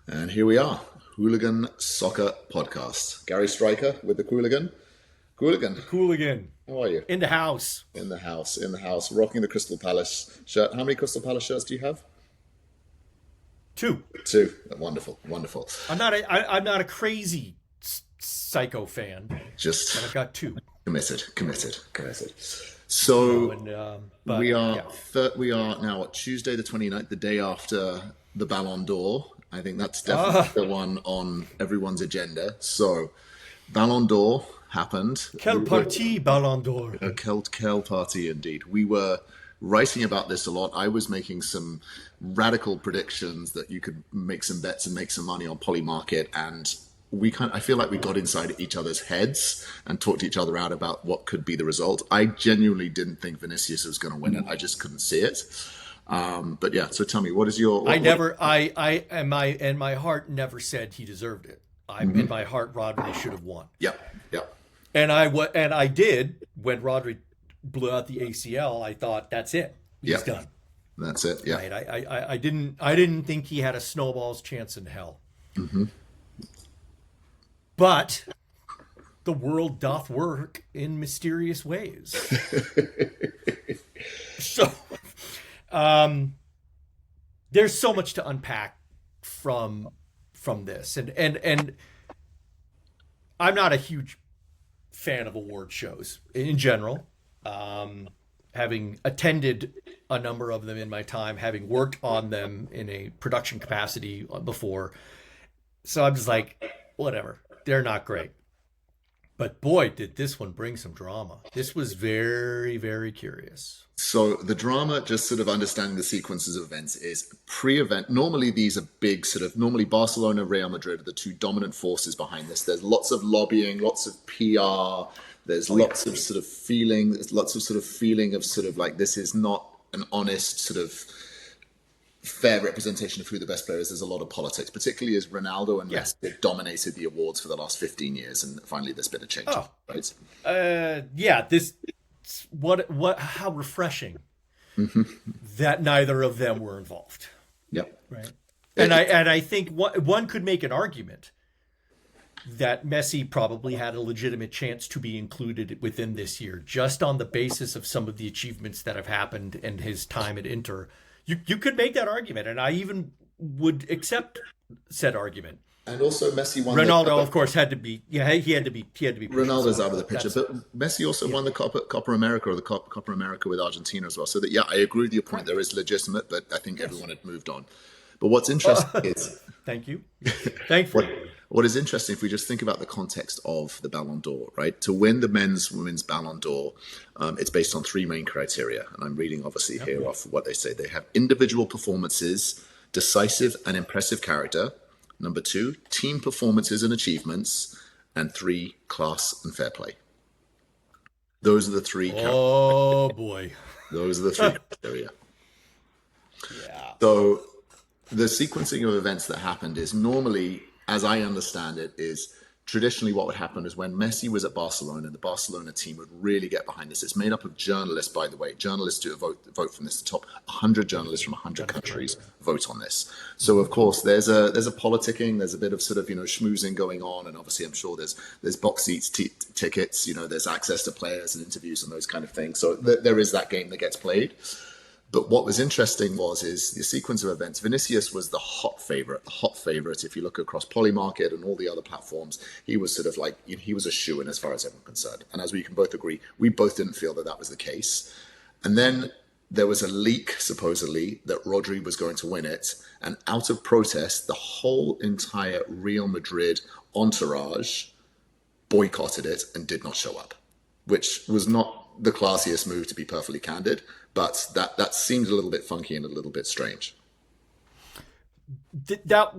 And here we are, Hooligan Soccer Podcast. Gary Stryker with the Qooligan. Qooligan, Qooligan how are you? in the house. In the house, rocking the Crystal Palace shirt. How many Crystal Palace shirts do you have? Two. Two. Wonderful, wonderful. I'm not a crazy psycho fan, but I've Just got two. committed. You know, So and but we are yeah. we are now at Tuesday the 29th, the day after the Ballon d'Or. I think that's definitely Ah, the one on everyone's agenda. So Ballon d'Or happened. quelle partie Ballon d'Or. A Kel party indeed. We were writing about this a lot. I was making some radical predictions that you could make some bets and make some money on Polymarket, and I feel like we got inside each other's heads and talked each other out about what could be the result. I genuinely didn't think Vinicius was going to win it. I just couldn't see it. But yeah, so tell me, what is your I what? never, I and my heart never said he deserved it. In my heart, Rodri should have won, Yep, yep, and I did when Rodri blew out the ACL. I thought that's it, he's yep. done. That's it. Yeah. Right? I didn't think he had a snowball's chance in hell. But the world doth work in mysterious ways. So there's so much to unpack from this, and I'm not a huge fan of award shows in general. Having attended a number of them in my time, having worked on them in a production capacity before, so I'm just like, whatever. They're not great. But boy, did this one bring some drama. This was very, very curious. So the drama, just sort of understanding the sequences of events, is pre-event. Normally, these are big sort of. Normally, Barcelona, Real Madrid are the two dominant forces behind this. There's lots of lobbying, lots of PR. There's Oh yeah. lots of sort of feeling. There's lots of sort of feeling of sort of like this is not an honest sort of fair representation of who the best player is. There's a lot of politics, particularly as Ronaldo and Yeah. Messi have dominated the awards for the last 15 years, and finally there's been a change. Oh, Right? yeah. This how refreshing that neither of them were involved. Yep. Right. It- And I think one could make an argument that Messi probably had a legitimate chance to be included within this year, just on the basis of some of the achievements that have happened and his time at Inter. You could make that argument, and I even would accept said argument. and also Messi won Ronaldo, the of course, had to be. Yeah, he had to be pushed Ronaldo's aside. out of the picture, That's but Messi also won the Copa America or the Copa America with Argentina as well. So that yeah, I agree with your point. There is legitimate, but I think yes. everyone had moved on. But what's interesting is Thank you. what Thankfully, what is interesting if we just think about the context of the Ballon d'Or, right? To win the women's Ballon d'Or, it's based on three main criteria, and I'm reading obviously here off what they say. They have individual performances, decisive and impressive character. Number two, team performances and achievements, and three, class and fair play. Those are the three. oh boy, Those are the three criteria. yeah. So the sequencing of events that happened is normally, as I understand it, is traditionally what would happen is when Messi was at Barcelona, the Barcelona team would really get behind this. It's made up of journalists, by the way. Journalists do vote from this. The top 100 journalists from 100 countries vote on this. So of course there's a politicking, there's a bit of sort of schmoozing going on, and obviously I'm sure there's box seats, tickets, there's access to players and interviews and those kind of things. So there is that game that gets played. But what was interesting is the sequence of events. Vinicius was the hot favorite. The hot favorite. If you look across Polymarket and all the other platforms, he was sort of like he was a shoo-in as far as everyone concerned. And as we can both agree, we both didn't feel that was the case. And then there was a leak supposedly that Rodri was going to win it, and out of protest, the whole entire Real Madrid entourage boycotted it and did not show up, which was not the classiest move, to be perfectly candid, but that seemed a little bit funky and a little bit strange. That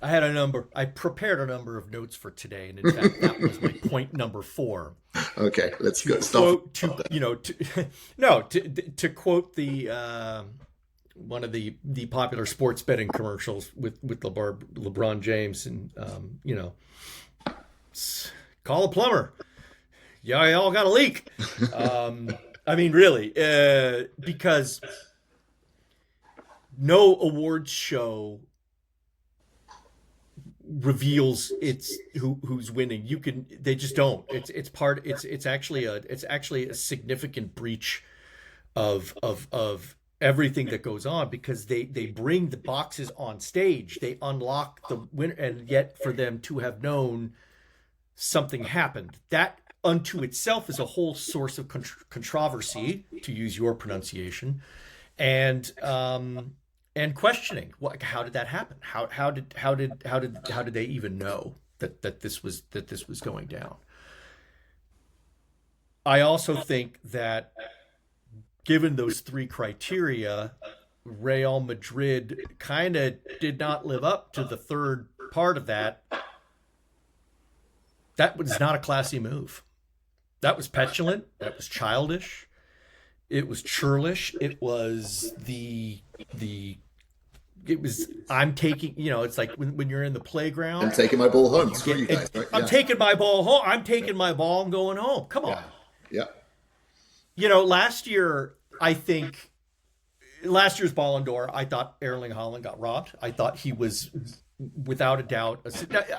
I had a number. I prepared a number of notes for today, and in fact, that was my point number 4. Okay, let's To go. Stop. quote, to you know, to no, to quote the one of the popular sports betting commercials with LeBron James, and call a plumber. Yeah, y'all got a leak. I mean, really, because no awards show reveals who's winning. They just don't. It's actually a significant breach of everything that goes on, because they bring the boxes on stage, they unlock the winner, and yet for them to have known something happened, that unto itself is a whole source of controversy, to use your pronunciation, and questioning how did that happen? How did they even know that this was going down? I also think that, given those three criteria, Real Madrid kind of did not live up to the third part of that. That was not a classy move. That was petulant. That was childish. It was churlish. It was I'm taking, it's like when you're in the playground. I'm taking my ball home. Screw you guys, right? I'm taking my ball home. I'm taking my ball and going home. Come on. Yeah. Last year, I think, last year's Ballon d'Or, I thought Erling Haaland got robbed. I thought he was, without a doubt,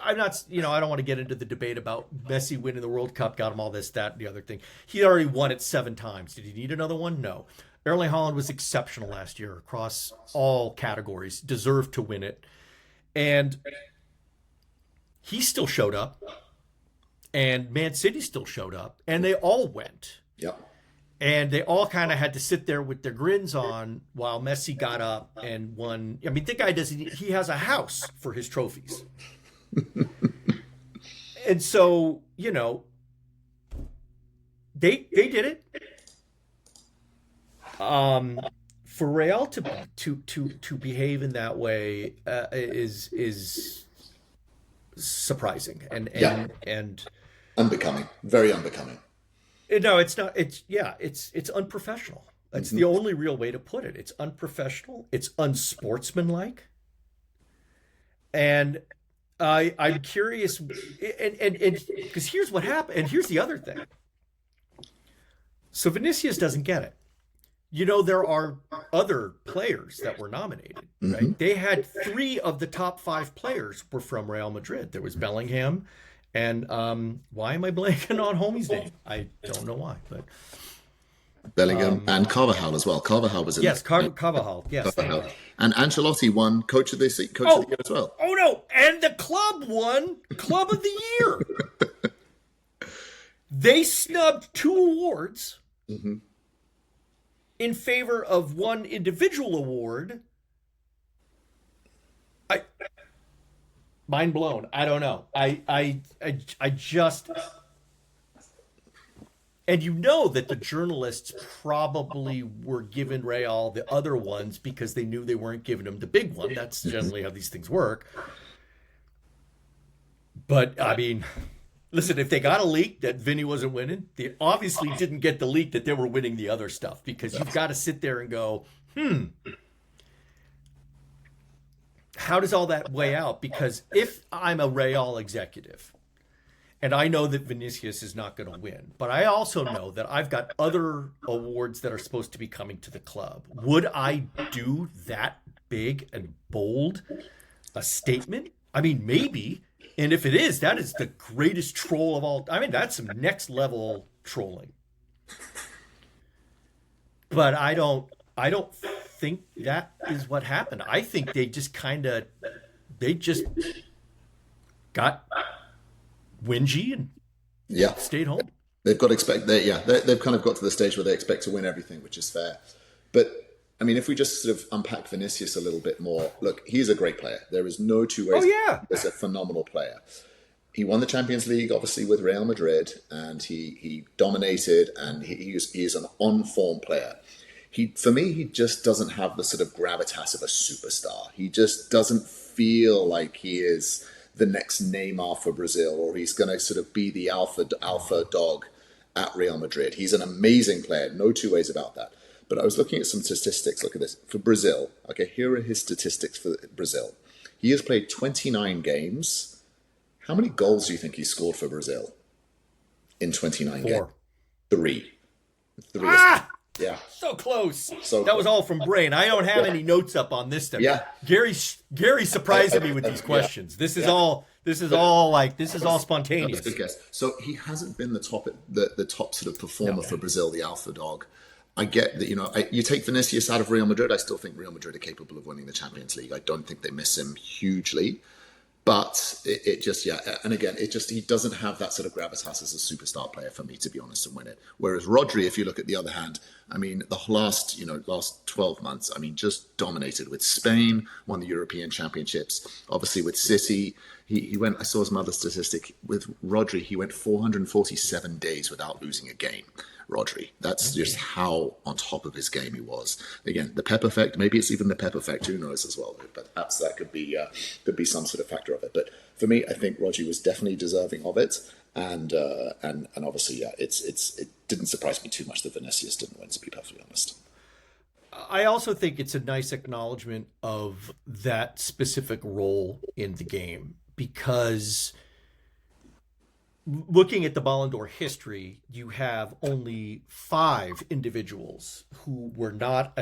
I'm not, I don't want to get into the debate about Messi winning the World Cup, got him all this, that, and the other thing. He already won it 7 times. Did he need another one? No. Erling Haaland was exceptional last year across all categories, deserved to win it. And he still showed up, and Man City still showed up, and they all went. Yep. And they all kind of had to sit there with their grins on while Messi got up and won. I mean, the guy he has a house for his trophies. And so, they did it. For Real to behave in that way is surprising and unbecoming, very unbecoming. No, it's not. It's unprofessional. That's the only real way to put it. It's unprofessional. It's unsportsmanlike. And I'm curious, and because here's what happened, and here's the other thing. So Vinicius doesn't get it. There are other players that were nominated, right? Mm-hmm. They had 3 of the top 5 players were from Real Madrid. There was Bellingham, and why am I blanking on homie's name? I don't know why, but Bellingham and Carvajal as well. Carvajal was in Carvajal. Yes, Carvajal. And Ancelotti won Coach of the Year as well. Oh no! And the club won Club of the Year. They snubbed 2 awards. Mm-hmm. In favor of 1 individual award. Mind blown. I don't know. I just, and that the journalists probably were giving Real the other ones because they knew they weren't giving him the big one. That's generally how these things work. But I mean, listen, if they got a leak that Vinny wasn't winning, they obviously didn't get the leak that they were winning the other stuff, because you've got to sit there and go, how does all that weigh out? Because if I'm a Real executive and I know that Vinicius is not going to win, but I also know that I've got other awards that are supposed to be coming to the club, would I do that big and bold a statement? I mean, maybe. And if it is, that is the greatest troll of all. I mean, that's some next level trolling. But I don't think that is what happened. I think they just got whingy and stayed home. They've kind of got to the stage where they expect to win everything, which is fair. But I mean, if we just sort of unpack Vinicius a little bit more, look, he's a great player. There is no two ways. Oh, yeah. He's a phenomenal player. He won the Champions League, obviously, with Real Madrid, and he dominated, and he is an on-form player. For me, he just doesn't have the sort of gravitas of a superstar. He just doesn't feel like he is the next Neymar for Brazil, or he's going to sort of be the alpha dog at Real Madrid. He's an amazing player, no two ways about that. But I was looking at some statistics. Look at this. For Brazil, okay, here are his statistics for Brazil. He has played 29 games. How many goals do you think he scored for Brazil in 29 games? 3. Yeah. So close. So that was all from brain. I don't have any notes up on this stuff. Yeah. Gary's surprising me with these questions. This is all spontaneous. That's a good guess. So he hasn't been the top sort of performer for Brazil, the alpha dog. I get that, you take Vinicius out of Real Madrid. I still think Real Madrid are capable of winning the Champions League. I don't think they miss him hugely. But it just, and again, he doesn't have that sort of gravitas as a superstar player for me, to be honest, and win it. Whereas Rodri, if you look at the other hand, I mean, the last 12 months, I mean, just dominated with Spain, won the European Championships, obviously with City. He went, I saw his mother statistic, with Rodri, he went 447 days without losing a game. Rodri. That's just how on top of his game he was. Again, the Pep effect, maybe it's even the Pep effect, who knows as well. But perhaps that could be some sort of factor of it. But for me, I think Rodri was definitely deserving of it. And obviously, it didn't surprise me too much that Vinicius didn't win, to be perfectly honest. I also think it's a nice acknowledgement of that specific role in the game, because looking at the Ballon d'Or history, you have only 5 individuals who were not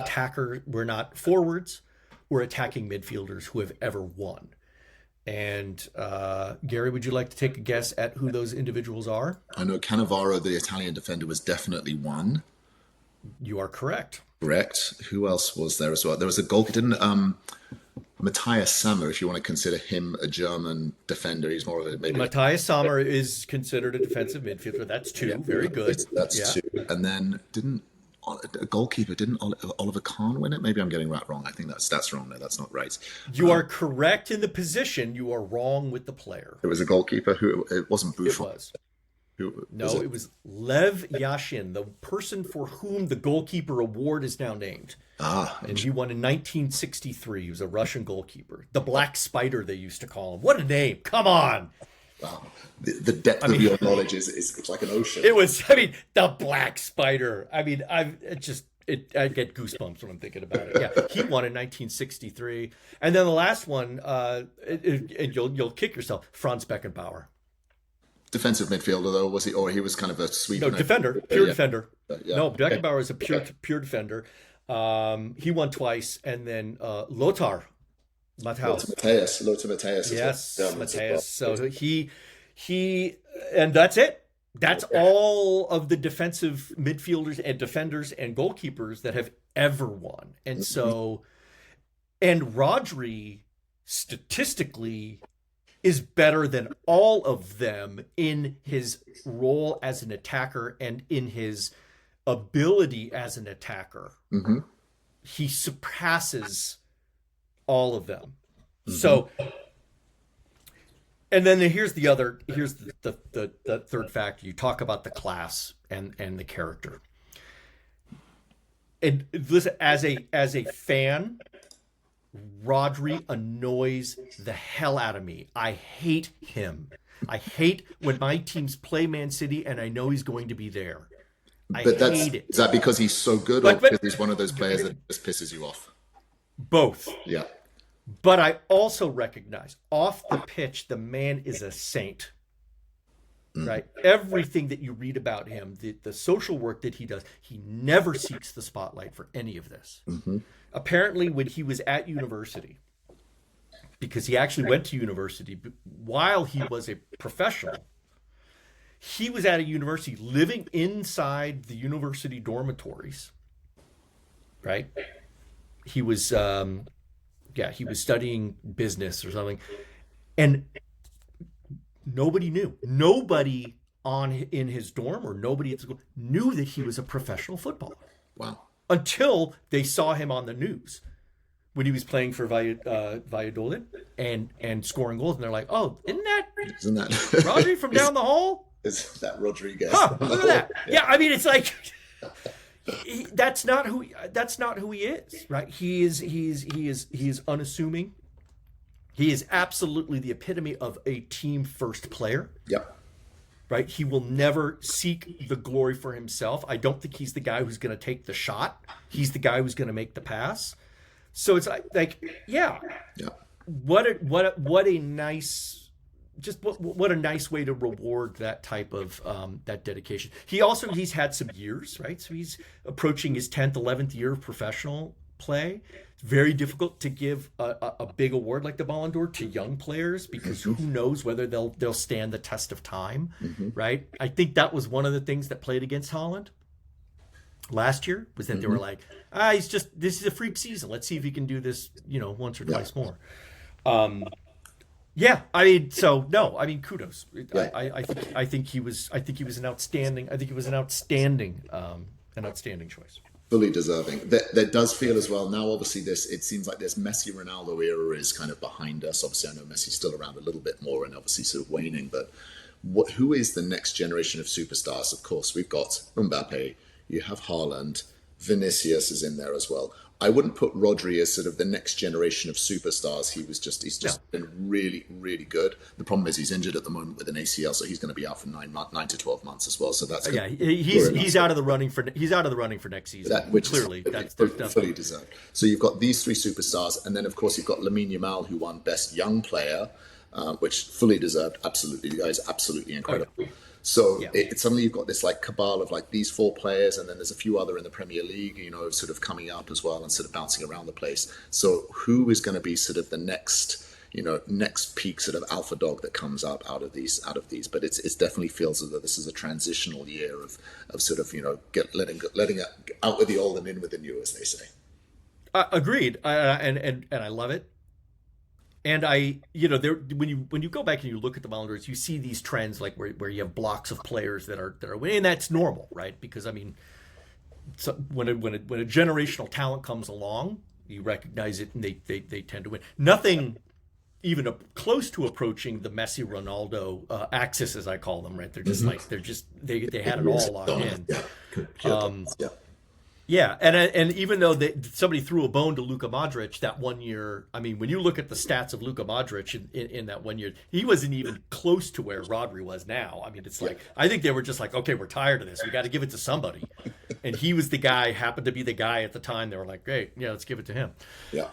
forwards or attacking midfielders who have ever won. And Gary, would you like to take a guess at who those individuals are? I know Cannavaro, the Italian defender, was definitely one. You are correct. Correct. Who else was there as well? There was a goalkeeper, Matthias Sammer, if you want to consider him a German defender. He's more of a maybe. Matthias Sammer is considered a defensive midfielder. That's 2. Yeah, very good. That's 2. And then didn't Oliver Kahn win it? Maybe I'm getting that wrong. I think that's wrong. No, that's not right. You are correct in the position. You are wrong with the player. It was a goalkeeper it wasn't Buffon. It was. It was Lev Yashin, the person for whom the goalkeeper award is now named. And he won in 1963. He was a Russian goalkeeper. The Black Spider, they used to call him. What a name. Come on. Wow. The depth of your knowledge is like an ocean. It was, the Black Spider. I get goosebumps when I'm thinking about it. Yeah, he won in 1963. And then the last one, and you'll kick yourself, Franz Beckenbauer. Defensive midfielder, though, was he? Or he was kind of a sweeper? No, defender, pure defender. No, Beckenbauer is a pure defender. He won twice, and then Lothar Matthäus. Lothar Matthäus. Yes, Matthäus. So he, and that's it. That's all of the defensive midfielders and defenders and goalkeepers that have ever won. And so, and Rodri statistically is better than all of them in his role as an attacker and in his ability as an attacker. Mm-hmm. He surpasses all of them. Mm-hmm. So, and then here's the third factor. You talk about the class and the character. And listen, as a fan, Rodri annoys the hell out of me. I hate him. I hate when my teams play Man City and I know he's going to be there. I hate it. Is that because he's so good, or because he's one of those players that just pisses you off? Both. Yeah. But I also recognize off the pitch, the man is a saint. Right? Everything that you read about him, the social work that he does, he never seeks the spotlight for any of this. Mm-hmm. Apparently, when he was at university, because he actually went to university while he was a professional, he was at a university living inside the university dormitories. Right? He was, he was studying business or something, and nobody knew. Nobody in his dorm or nobody at school knew that he was a professional footballer. Wow. Until they saw him on the news when he was playing for Valladolid and scoring goals. And they're like, oh, isn't that Rodri from down the hall? Is that Rodriguez? Huh, look at that. Yeah, I mean, it's like, that's not who he is, right? He is unassuming. He is absolutely the epitome of a team first player. Yep. Right? He will never seek the glory for himself. I don't think he's the guy who's going to take the shot. He's the guy who's going to make the pass. So it's like, yeah. Yeah. What a nice just what a nice way to reward that type of that dedication. He's had some years, right? So he's approaching his 10th, 11th year of professional play. It's very difficult to give a big award like the Ballon d'Or to young players because who knows whether they'll stand the test of time, right? I think that was one of the things that played against Holland last year was that they were like, this is a freak season. Let's see if he can do this, once or twice more. Yeah, I mean, kudos. Yeah. I think he was an outstanding choice. Fully deserving. That does feel as well. Now, obviously, it seems like this Messi Ronaldo era is kind of behind us. Obviously, I know Messi's still around a little bit more and obviously sort of waning. But who is the next generation of superstars? Of course, we've got Mbappe. You have Haaland. Vinicius is in there as well. I wouldn't put Rodri as sort of the next generation of superstars. He's just been really, really good. The problem is he's injured at the moment with an ACL, so he's going to be out for 9 to 12 months as well. So that's he's out of the running for next season. Which clearly that's fully deserved. So you've got these three superstars, and then of course you've got Lamine Yamal, who won Best Young Player, which fully deserved. Absolutely, the guy's absolutely incredible. Oh, yeah. So suddenly you've got this like cabal of like these four players, and then there's a few other in the Premier League, sort of coming up as well and sort of bouncing around the place. So who is going to be sort of the next peak sort of alpha dog that comes up out of these? But it definitely feels as though this is a transitional year of sort of letting it out with the old and in with the new, as they say. Agreed, and I love it. And when you go back and you look at the Ballon d'Ors, you see these trends like where you have blocks of players that are winning, and that's normal, right? Because I mean, so when a generational talent comes along, you recognize it, and they tend to win. Nothing even close to approaching the Messi Ronaldo axis, as I call them, right? They're just they had it all locked in. Yeah, and even though somebody threw a bone to Luka Modric that 1 year, I mean, when you look at the stats of Luka Modric in that 1 year, he wasn't even close to where Rodri was now. I mean, it's like, I think they were just like, okay, we're tired of this. We got to give it to somebody. And he was happened to be the guy at the time. They were like, great, yeah, let's give it to him. Yeah.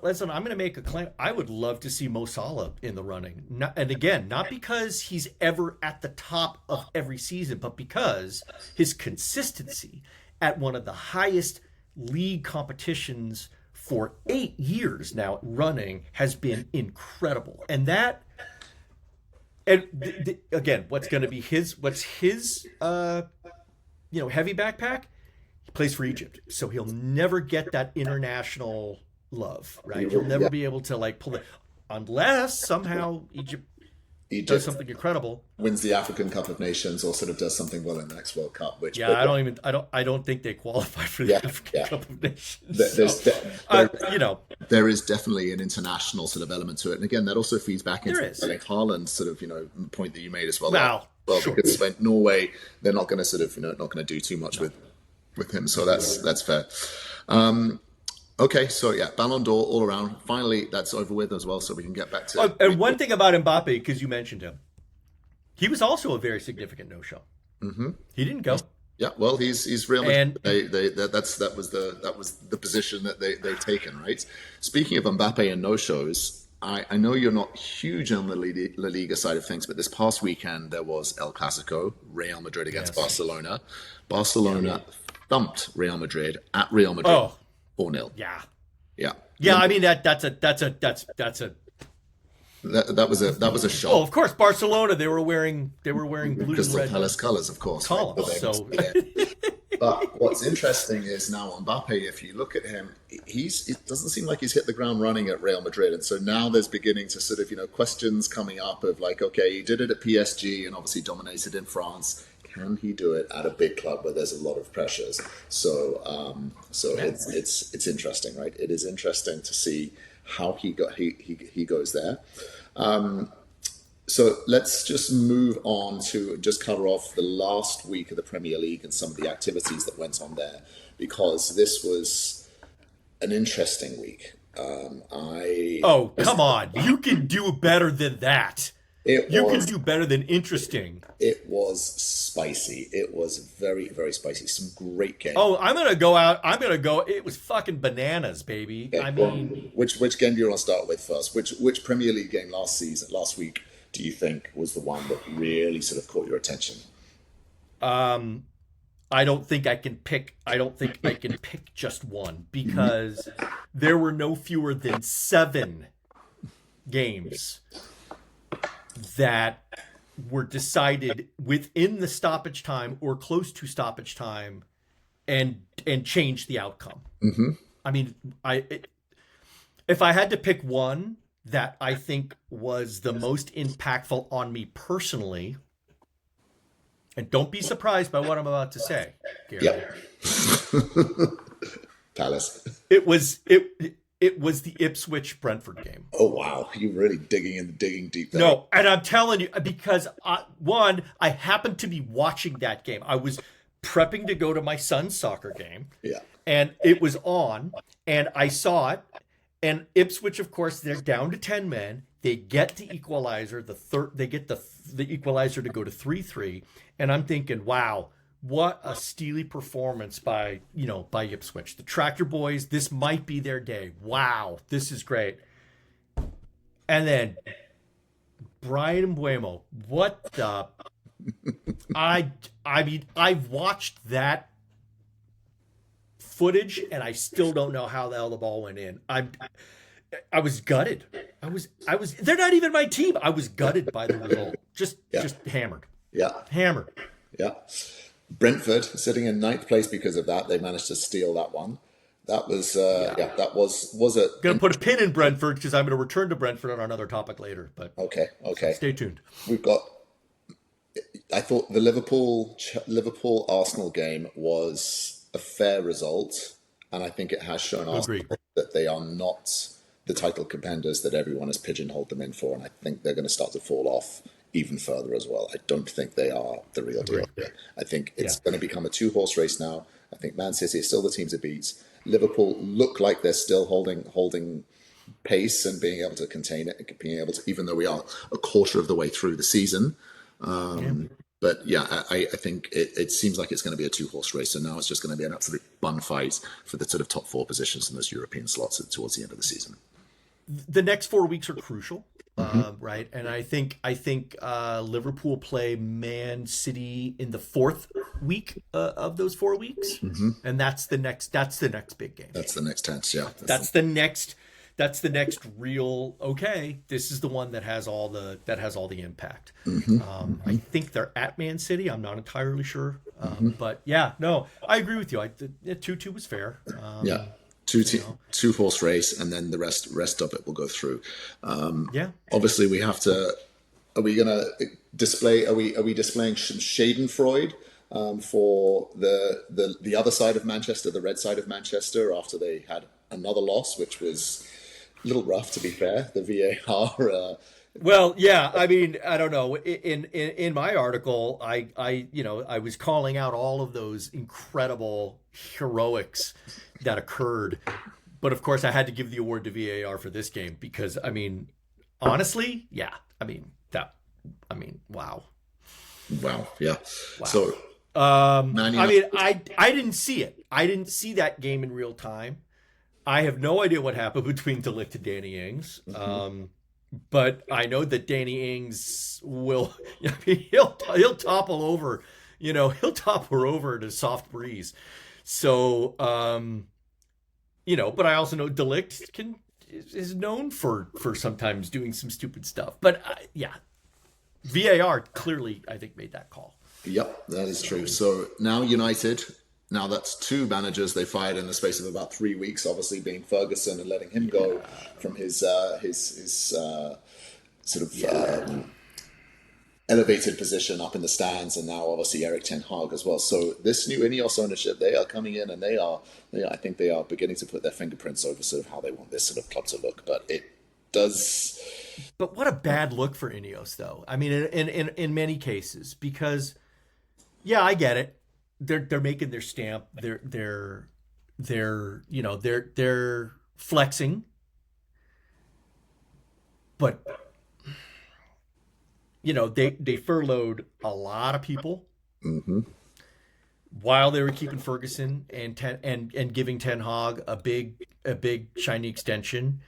Listen, I'm going to make a claim. I would love to see Mo Salah in the running. And again, not because he's ever at the top of every season, but because his consistency at one of the highest league competitions for 8 years now running has been incredible. And again, what's his heavy backpack? He plays for Egypt. So he'll never get that international love, right? He'll never be able to like pull it unless somehow Egypt does something incredible, wins the African Cup of Nations, or sort of does something well in the next World Cup. I don't think they qualify for the African Cup of Nations. There is definitely an international sort of element to it, and again, that also feeds back into like Haaland's sort of point that you made as well. Sure. Because when Norway, they're not going to sort of not going to do too much with him, so that's fair. Okay, so Ballon d'Or all around. Finally, that's over with as well, so we can get back to. And one thing about Mbappe, because you mentioned him, he was also a very significant no-show. Mm-hmm. He didn't go. Yeah, well, he's Real Madrid. That was the position that they've taken, right? Speaking of Mbappe and no-shows, I know you're not huge on the La Liga side of things, but this past weekend there was El Clasico, Real Madrid against Barcelona. Barcelona thumped Real Madrid at Real Madrid. 4-0. Yeah. I mean that's a that was a shock. Oh, of course, Barcelona. They were wearing blue and red Palace colours, of course. Columns. Right? So. But what's interesting is now Mbappe, if you look at him, it doesn't seem like he's hit the ground running at Real Madrid, and so now there's beginning to sort of questions coming up of like, okay, he did it at PSG and obviously dominated in France. Can he do it at a big club where there's a lot of pressures? So it's interesting, right? It is interesting to see how he goes there. So let's just move on to just cover off the last week of the Premier League and some of the activities that went on there, because this was an interesting week. Come on, you can do better than that. It You can was do better than interesting. it was spicy. It was very, very spicy. Some great game. Oh, I'm gonna go out. I'm gonna go. It was fucking bananas, baby. Okay, I well, mean, which game do you want to start with first? Which Premier League game last week do you think was the one that really sort of caught your attention? um, I don't think I can pick. I don't think I can pick just one because there were no fewer than 7 games that were decided within the stoppage time or close to stoppage time, and changed the outcome. I mean, if I had to pick one that I think was the most impactful on me personally, and don't be surprised by what I'm about to say, Gary. Yep. Palace. It was the Ipswich Brentford game. Oh wow, you're really digging deep there. No, and I'm telling you because one, I happened to be watching that game. I was prepping to go to my son's soccer game, Yeah. and it was on, and I saw it. And Ipswich, of course, they're down to 10 men. They get the equalizer. They get the equalizer to go to 3-3. And I'm thinking, wow, what a steely performance by Ipswich. The Tractor Boys, this might be their day. Wow, this is great. And then Brian Mbuemo, what the I mean, I've watched that footage and I still don't know how the hell the ball went in. I was gutted. I was they're not even my team. I was gutted by the result. Just hammered. Yeah. Hammered. Yeah. Brentford sitting in ninth place because of that. They managed to steal that one. That was that was a Gonna put a pin in Brentford because I'm gonna return to Brentford on another topic later. But okay. stay tuned. We've got. I thought the Liverpool Arsenal game was a fair result, and I think it has shown Arsenal that they are not the title contenders that everyone has pigeonholed them in for, and I think they're going to start to fall off even further as well. I don't think they are the real deal. I think it's going to become a 2-horse race now. I think Man City is still the team to beat. Liverpool look like they're still holding pace and being able to contain it, being able to, even though we are a quarter of the way through the season. But yeah, I think it seems like it's going to be a 2-horse race. So now it's just going to be an absolute bun fight for the sort of top 4 positions in those European slots towards the end of the season. The next 4 weeks are crucial, right? And I think Liverpool play Man City in the 4th week of those 4 weeks, and that's the next big game. That's the next tense, yeah. That's the next real. Okay, this is the one that has all the impact. I think they're at Man City. I'm not entirely sure, but yeah, no, I agree with you. 2-2 was fair. Yeah. 2-horse race, and then the rest of it will go through. Obviously, we have to. Are we going to display? Are we displaying some Schadenfreude for the other side of Manchester, the red side of Manchester, after they had another loss, which was a little rough, to be fair. The VAR. Well, yeah, I mean, I don't know. In my article, I was calling out all of those incredible heroics that occurred, but of course, I had to give the award to VAR for this game because, I mean, honestly, yeah, wow, Yeah. Wow. So, I didn't see it. I didn't see that game in real time. I have no idea what happened between De Ligt and Danny Ings. But I know that Danny Ings will, he'll topple over, he'll topple over in a soft breeze. So, but I also know De Ligt is known for sometimes doing some stupid stuff. But VAR clearly, I think, made that call. Yep, that is true. So now United, now that's 2 managers they fired in the space of about 3 weeks, obviously being Ferguson and letting him go from his elevated position up in the stands, and now obviously Eric Ten Hag as well. So this new Ineos ownership, they are coming in and I think they are beginning to put their fingerprints over sort of how they want this sort of club to look. But it does. But what a bad look for Ineos, though. I mean, in many cases, because I get it. They're making their stamp. They're flexing. But they furloughed a lot of people Hmm. while they were keeping Ferguson and giving Ten Hag a big shiny extension.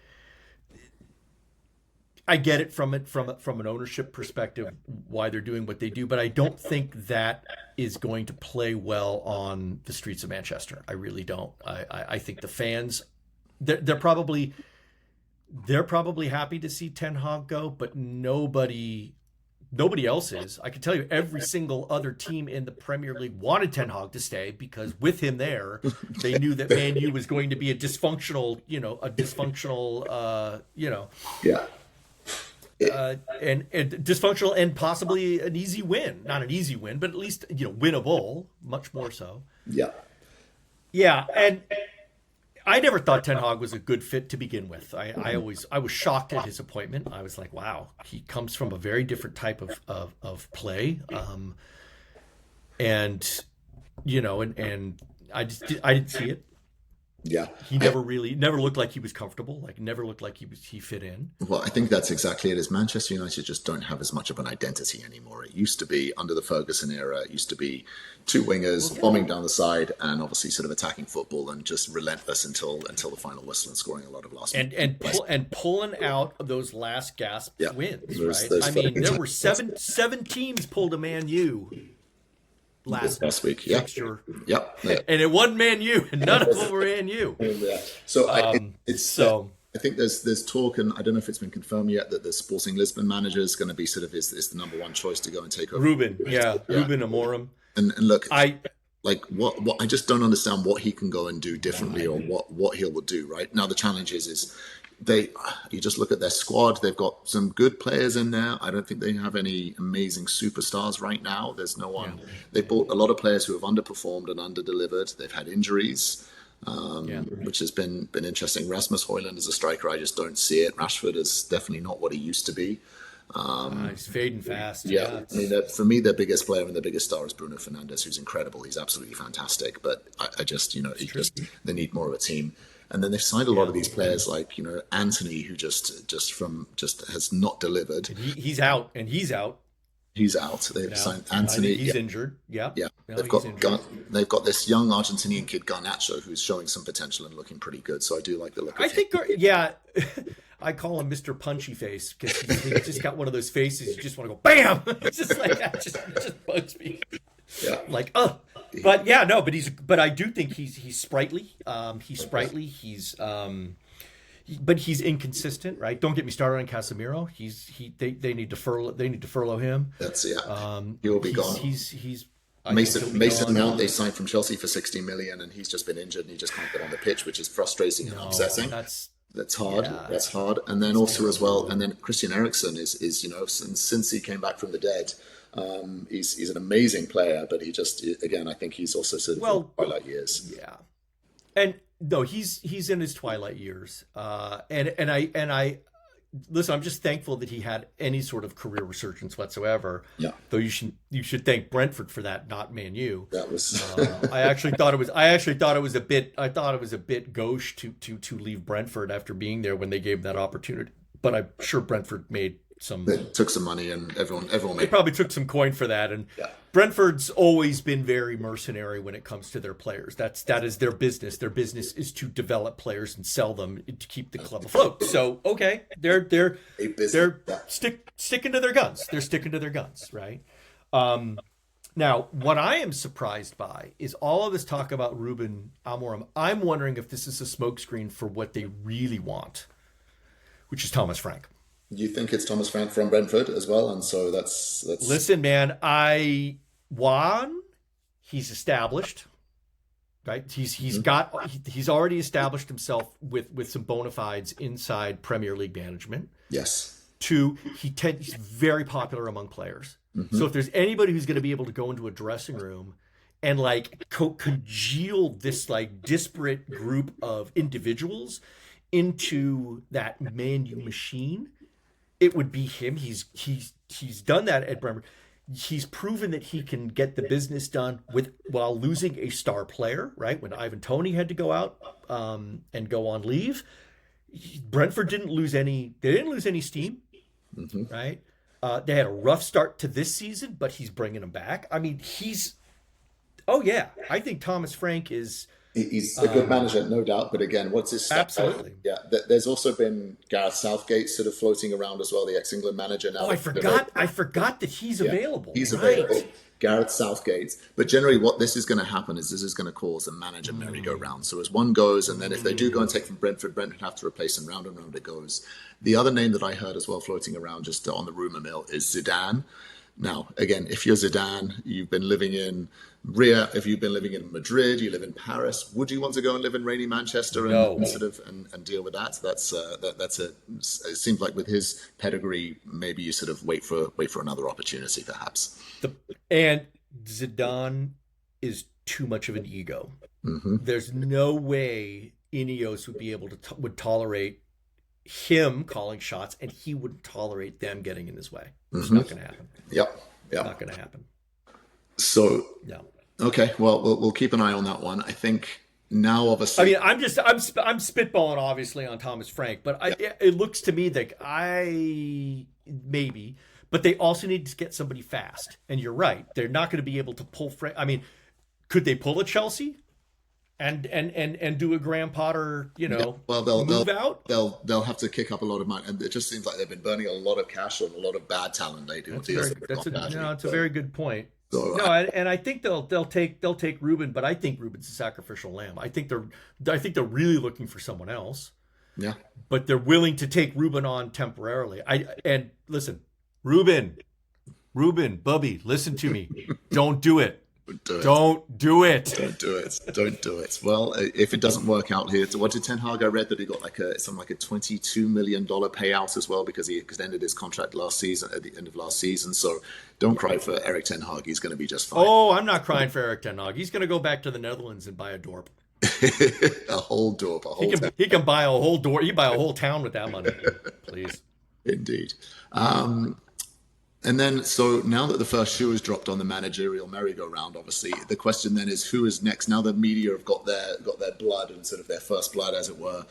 I get it from an ownership perspective why they're doing what they do, but I don't think that is going to play well on the streets of Manchester. I really don't. I think the fans they're probably happy to see Ten Hag go, but nobody else is. I can tell you every single other team in the Premier League wanted Ten Hag to stay because with him there, they knew that Man U was going to be a dysfunctional, Yeah. and dysfunctional and possibly an easy win. Not an easy win, but at least winnable. Much more so. Yeah. Yeah, and I never thought Ten Hag was a good fit to begin with. I was shocked at his appointment. I was like, wow, he comes from a very different type of play, and I didn't see it. Yeah. He never looked like he was comfortable. Like never looked like he fit in. Well, I think that's exactly it. Is Manchester United just don't have as much of an identity anymore. It used to be under the Ferguson era. It used to be two wingers bombing down the side and obviously sort of attacking football and just relentless until the final whistle and scoring a lot of last and pulling out those last gasp wins. Right. I mean, there were seven teams pulled a Man U last week, fixture. Yep. And it wasn't Man U, and none of them were Man U. Yeah. So I think there's talk, and I don't know if it's been confirmed yet, that the Sporting Lisbon manager is going to be sort of is the number one choice to go and take over. Ruben Amorim. And look, I just don't understand what he can go and do differently, or what he will do. Right now, the challenge is you just look at their squad. They've got some good players in there. I don't think they have any amazing superstars right now. There's no one. Yeah. They bought a lot of players who have underperformed and underdelivered. They've had injuries, which has been interesting. Rasmus Højlund is a striker. I just don't see it. Rashford is definitely not what he used to be. He's fading fast. Yeah. I mean, for me, their biggest player and their biggest star is Bruno Fernandes, who's incredible. He's absolutely fantastic. But I just, they need more of a team. And then they've signed a lot of these players like, Anthony, who just has not delivered. He's out. He's out. They've signed Anthony. He's injured. Yeah. Yeah. They've got this young Argentinian kid, Garnacho, who's showing some potential and looking pretty good. So I do like the look of him. I call him Mr. Punchy Face because he's just got one of those faces you just want to go BAM. It's just like that. Just bugs me. Yeah. Like, but yeah, no, but I do think he's sprightly. He's sprightly. But he's inconsistent, right? Don't get me started on Casemiro. They need to furlough him. That's he will be gone. He's Mason Mount they signed from Chelsea for 60 million, and he's just been injured and he just can't get on the pitch, which is frustrating and upsetting. That's hard. Yeah. That's hard. And then also as well, and then Christian Eriksen is since he came back from the dead. He's an amazing player, but he just, again, I think he's also sort of twilight years. Yeah, and no, he's in his twilight years. And I listen. I'm just thankful that he had any sort of career resurgence whatsoever. Yeah. Though you should thank Brentford for that, not Man U. That was. I actually thought it was a bit gauche to leave Brentford after being there when they gave him that opportunity. But I'm sure Brentford made. They took some money, and everyone they probably took some coin for that. And Brentford's always been very mercenary when it comes to their players. That is their business. Their business is to develop players and sell them to keep the club afloat. So they're sticking to their guns. They're sticking to their guns, right? Now, what I am surprised by is all of this talk about Ruben Amorim. I'm wondering if this is a smokescreen for what they really want, which is Thomas Frank. You think it's Thomas Frank from Brentford as well, and so that's. Listen, man, he's established, right? He's already established himself with some bona fides inside Premier League management. Yes. He's very popular among players. Mm-hmm. So if there's anybody who's going to be able to go into a dressing room and congeal this disparate group of individuals into that Man U machine, it would be him. He's done that at Brentford. He's proven that he can get the business done while losing a star player, right? When Ivan Toney had to go out and go on leave, Brentford didn't lose any steam, mm-hmm. right? They had a rough start to this season, but he's bringing them back. I mean, oh yeah, I think Thomas Frank is He's a good manager, no doubt. But again, what's his style? absolutely. Yeah, there's also been Gareth Southgate sort of floating around as well, the ex-England manager. Now, Oh, I forgot that he's yeah, available. he's Right. available. Gareth Southgate. But generally, what this is going to happen is this is going to cause a manager merry-go-round. So as one goes, and then if they do go and take from Brentford, Brentford have to replace him. Round and round it goes. The other name that I heard as well floating around just on the rumor mill is Zidane. Now, again, if you're Zidane, you've been living in Ria, if you've been living in Madrid, you live in Paris, would you want to go and live in rainy Manchester No. and sort of and deal with that? It seems like with his pedigree, maybe you sort of wait for another opportunity, perhaps. And Zidane is too much of an ego. There's no way Ineos would be able to would tolerate him calling shots, and he wouldn't tolerate them getting in his way. It's not going to happen. Yep. Not going to happen. So No. okay, well, we'll keep an eye on that one. I think now, I obviously, mean, I'm spitballing obviously on Thomas Frank, but it looks to me that maybe, but they also need to get somebody fast. And you're right, they're not going to be able to pull Frank. I mean, could they pull a Chelsea and do a Graham Potter, well, move out? they'll have to kick up a lot of money, and it just seems like they've been burning a lot of cash on a lot of bad talent lately. It's a very good point. So, No, and I think they'll take Ruben, but I think Ruben's a sacrificial lamb. I think they're really looking for someone else, yeah, but they're willing to take Ruben on temporarily. And listen, Ruben, Bubby, listen to me. Don't do it. Don't do it. Don't do it. Don't do it. Well, if it doesn't work out here, what did Ten Hag? I read that he got something like a $22 million payout as well because he extended his contract at the end of last season. So don't cry for Eric Ten Hag. He's going to be just fine. Oh, I'm not crying for Eric Ten Hag. He's going to go back to the Netherlands and buy a dorp. A whole dorp. He can buy a whole dorp. He buy a whole town with that money. Please. Indeed. And then, so now that the first shoe is dropped on the managerial merry-go-round, obviously, the question then is who is next? Now the media have got their blood and sort of their first blood, as it were.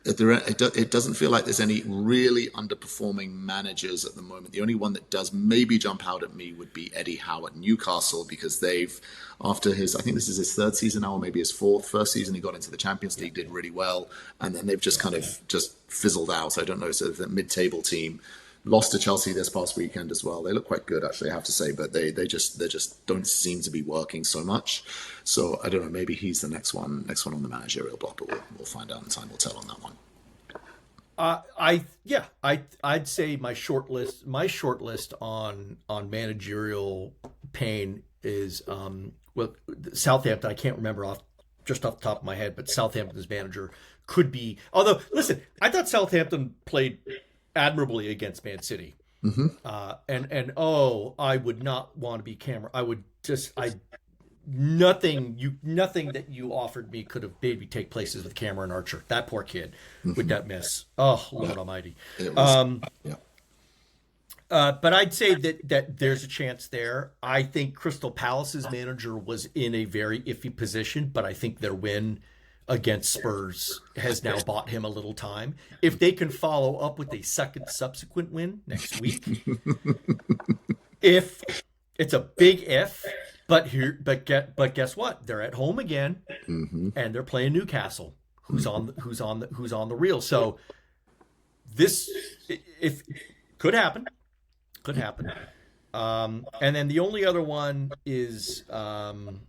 It doesn't feel like there's any really underperforming managers at the moment. The only one that does maybe jump out at me would be Eddie Howe at Newcastle, because after I think this is his third season now, or maybe his fourth. First season he got into the Champions League, did really well, and then they've just kind of just fizzled out. I don't know, sort of the mid-table team. Lost to Chelsea this past weekend as well. They look quite good, actually, I have to say, but they just don't seem to be working so much. So I don't know. Maybe he's the next one on the managerial block, but we'll find out, and time will tell on that one. I'd say my short list on managerial pain is Southampton. I can't remember just off the top of my head, but Southampton's manager could be. Although, listen, I thought Southampton played admirably against Man City. I would not want to be Cameron. Nothing that you offered me could have made me take places with Cameron Archer. That poor kid with that miss. Oh, Lord Almighty. But I'd say that there's a chance there. I think Crystal Palace's manager was in a very iffy position, but I think their win against Spurs has now bought him a little time. If they can follow up with a subsequent win next week, if it's a big if, but guess what? They're at home again, and they're playing Newcastle, who's on the reel. So this could happen. And then the only other one is Ange.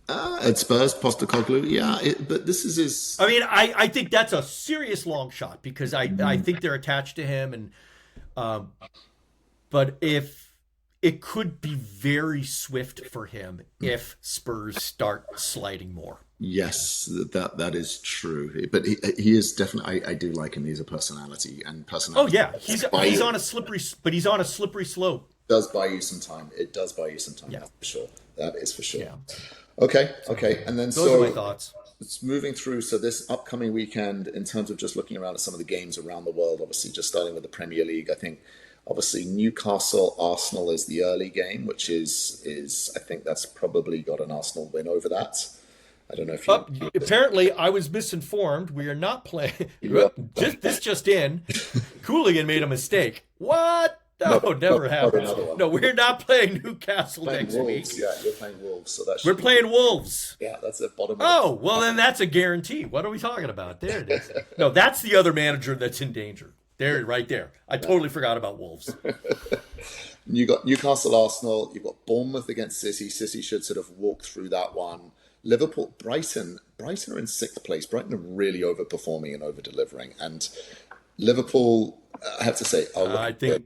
At Spurs, Postecoglou, yeah, but this is his. I mean, I think that's a serious long shot because I think they're attached to him, and but if it could be very swift for him if Spurs start sliding more. Yes, that is true. But he is definitely. I do like him. He's a personality and personality. Oh yeah, he's on a slippery slope. It does buy you some time. Yeah. That's for sure. That is for sure. Yeah. Okay, and then Those are my thoughts. It's moving through. So this upcoming weekend, in terms of just looking around at some of the games around the world, obviously just starting with the Premier League, I think obviously Newcastle Arsenal is the early game, which is I think that's probably got an Arsenal win over that. I don't know if you. Apparently, I was misinformed. We are not playing. Yeah. This just in. Qooligan made a mistake. What? No, never happened. No, we're not playing Newcastle next Wolves. week. Yeah, you're playing Wolves, so that We're playing Wolves. Yeah, that's the bottom. Oh, well, then that's a guarantee. What are we talking about? There it is. No, that's the other manager that's in danger. There, right there. I totally forgot about Wolves. You got Newcastle, Arsenal. You've got Bournemouth against City. City should sort of walk through that one. Liverpool, Brighton are in sixth place. Brighton are really overperforming and over delivering, and Liverpool, I have to say, I think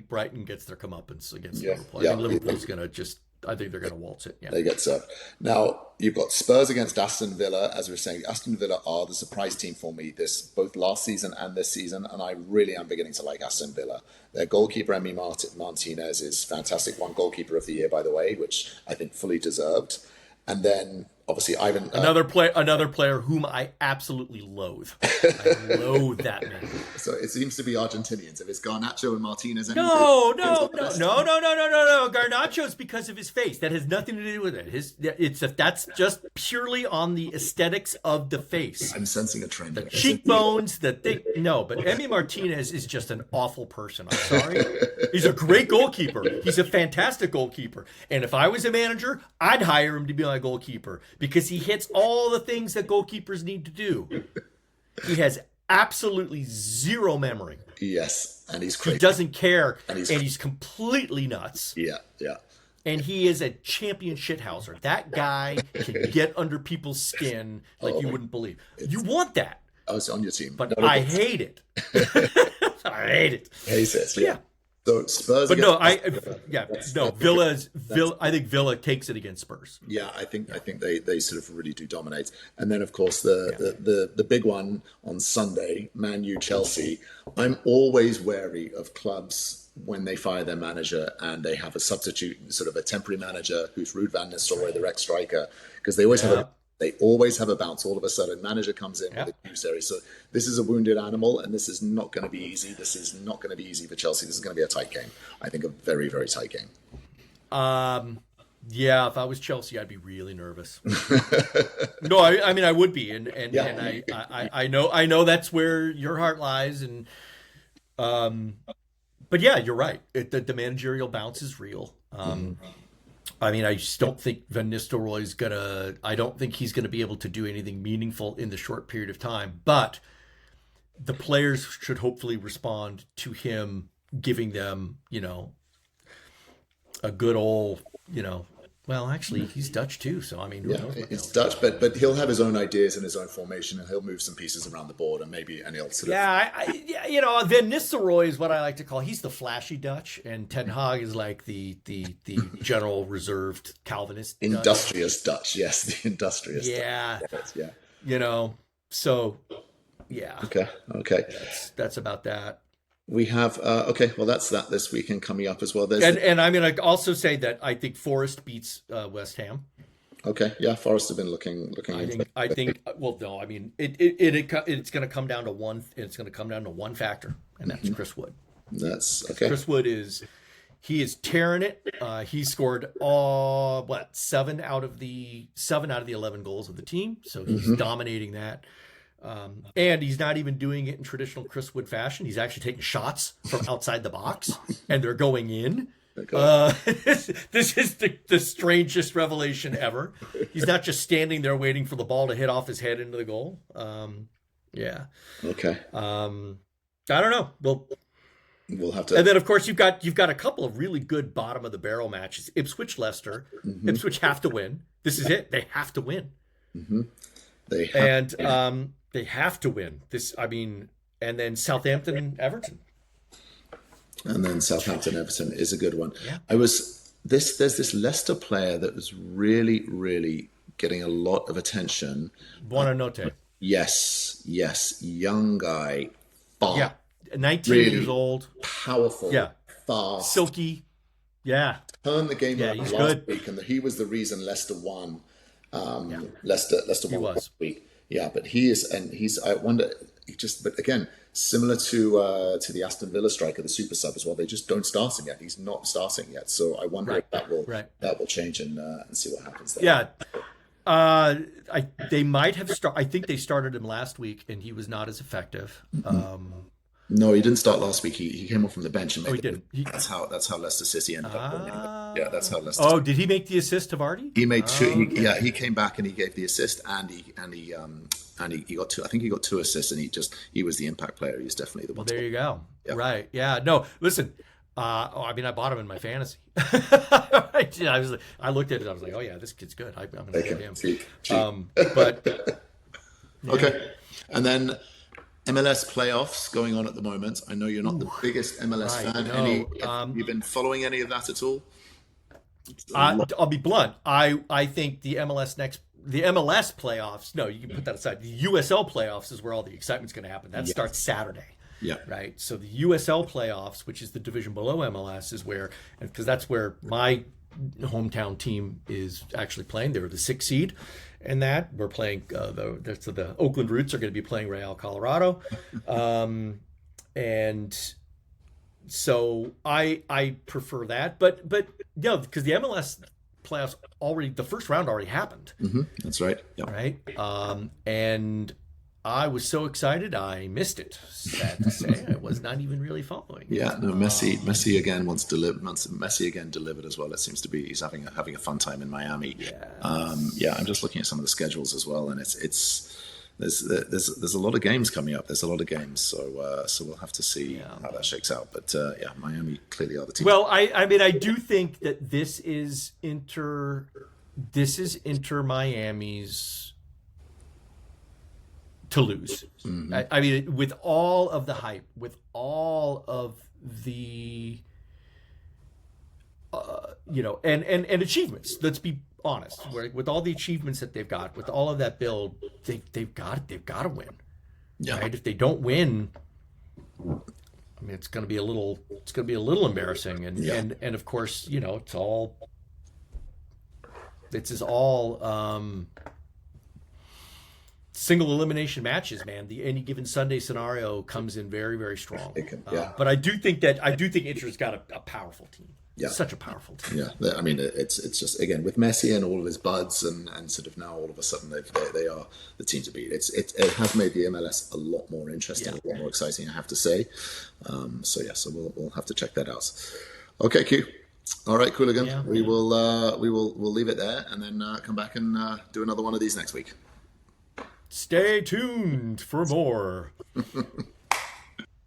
Brighton gets their comeuppance against Liverpool. I think Liverpool's gonna just. I think they're gonna waltz it. Yeah. They get served. Now you've got Spurs against Aston Villa. As we were saying, Aston Villa are the surprise team for me this both last season and this season, and I really am beginning to like Aston Villa. Their goalkeeper Emi Martinez is fantastic. One goalkeeper of the year, by the way, which I think fully deserved. And then obviously Ivan another player whom I absolutely loathe. I loathe that man. So it seems to be Argentinians. If it's Garnacho and Martinez, no. Garnacho's because of his face. That has nothing to do with it. That's just purely on the aesthetics of the face. I'm sensing a trend. The cheekbones, the thing. No, but Emi Martinez is just an awful person. I'm sorry. He's a great goalkeeper. He's a fantastic goalkeeper. And if I was a manager, I'd hire him to be my goalkeeper because he hits all the things that goalkeepers need to do. He has absolutely zero memory. Yes, and he's crazy. He doesn't care, and he's completely nuts. Yeah. And he is a champion shithouser. That guy can get under people's skin like you wouldn't believe. You want that. I was on your team. But I hate it. I hate it. Hey, sis, yeah. So Spurs, but Villa. I think Villa takes it against Spurs. Yeah, I think they sort of really do dominate. And then of course the big one on Sunday, Man U Chelsea. I'm always wary of clubs when they fire their manager and they have a substitute, sort of a temporary manager who's Ruud van Nistelrooy, their ex-striker, because they always have a bounce. All of a sudden, manager comes in with a new series. So this is a wounded animal, and this is not going to be easy. This is not going to be easy for Chelsea. This is going to be a tight game. I think a very, very tight game. Yeah, if I was Chelsea, I'd be really nervous. No, I mean I would be, and I know that's where your heart lies, and but yeah, you're right. The managerial bounce is real. I mean, I just don't think Van Nistelrooy's I don't think he's gonna be able to do anything meaningful in the short period of time. But the players should hopefully respond to him giving them, a good old, well, actually, he's Dutch too. So I mean, it's Dutch, but he'll have his own ideas and his own formation, and he'll move some pieces around the board, and he'll sort of. Van Nistelrooy is what I like to call. He's the flashy Dutch, and Ten Hag is like the general reserved Calvinist, industrious Dutch. Yes, the industrious. Yeah, Dutch. Yeah. So, yeah. Okay. That's about that. We have that's that this weekend coming up as well. And I'm going to also say that I think Forest beats West Ham. Okay, yeah, Forest have been looking. I think. Well, no, I mean it's going to come down to one. It's going to come down to one factor, and that's Chris Wood. That's okay. Chris Wood is tearing it. He scored 7 out of the 11 goals of the team, so he's dominating that. And he's not even doing it in traditional Chris Wood fashion. He's actually taking shots from outside the box, and they're going in. This is the strangest revelation ever. He's not just standing there waiting for the ball to hit off his head into the goal. Yeah. Okay. I don't know. We'll have to. And then, of course, you've got a couple of really good bottom of the barrel matches. Ipswich, Leicester. Ipswich have to win. This is it. They have to win. They have they have to win this. I mean, and then Southampton, Everton. And then Southampton, Everton is a good one. Yeah. There's this Leicester player that was really, really getting a lot of attention. Buonanotte. Yes. Young guy. Fast. Yeah. 19 years old. Powerful. Yeah. Fast. Silky. Yeah. Turned the game around last good. Week, and he was the reason Leicester won. Leicester won last week. Yeah, but I wonder, but again, similar to the Aston Villa striker, the super sub as well. They just don't start him yet. He's not starting yet. So I wonder if that will change and see what happens there. Yeah. They might have I think they started him last week, and he was not as effective. No, he didn't start last week. He came off from the bench and Oh, made he didn't. that's how Leicester City ended up winning. Yeah, that's how Leicester. Oh, did he make the assist to Vardy? He made two. Oh, okay. Yeah, he came back and he gave the assist, and he got two. I think he got two assists, and he was the impact player. He's definitely the Well, one. there To you go. Yeah. Right. Yeah. No, listen. I mean, I bought him in my fantasy. I looked at it. I was like, oh yeah, this kid's good. I'm going to get him. Cheap. But yeah. Okay, and then MLS playoffs going on at the moment. I know you're not the biggest MLS right, fan. no. Have you been following any of that at all? I'll be blunt. I think the MLS playoffs. No, you can put that aside. The USL playoffs is where all the excitement's going to happen. That starts Saturday. Yeah. Right. So the USL playoffs, which is the division below MLS, is where, because that's where my hometown team is actually playing. They're the 6th seed, and that we're playing. The Oakland Roots are going to be playing Real Colorado, and so I prefer that. But yeah, because the MLS playoffs the first round already happened. That's right. Yeah. Right. And I was so excited I missed it. Sad to say, I was not even really following. Yeah, no, Messi again Messi again delivered as well. It seems to be he's having a fun time in Miami. Yeah. I'm just looking at some of the schedules as well, and there's a lot of games coming up. There's a lot of games, so we'll have to see how that shakes out. But Miami clearly are the team. Well, I mean, I do think that this is Inter Miami's to lose. I mean, with all of the hype, with all of the and achievements. Let's be honest. With all the achievements that they've got, with all of that build, they've got to win. Yeah. Right? If they don't win, I mean, it's going to be a little embarrassing. And of course, it's all single elimination matches, man. The any given Sunday scenario comes in very, very strong. But I do think Inter's got a powerful team. Yeah. Such a powerful team. Yeah, I mean, it's just again with Messi and all of his buds, and sort of now all of a sudden they are the team to beat. It has made the MLS a lot more interesting, a lot more exciting, I have to say. So we'll have to check that out. Okay, Q. All right, Qooligan. Yeah. We'll leave it there, and then come back and do another one of these next week. Stay tuned for more.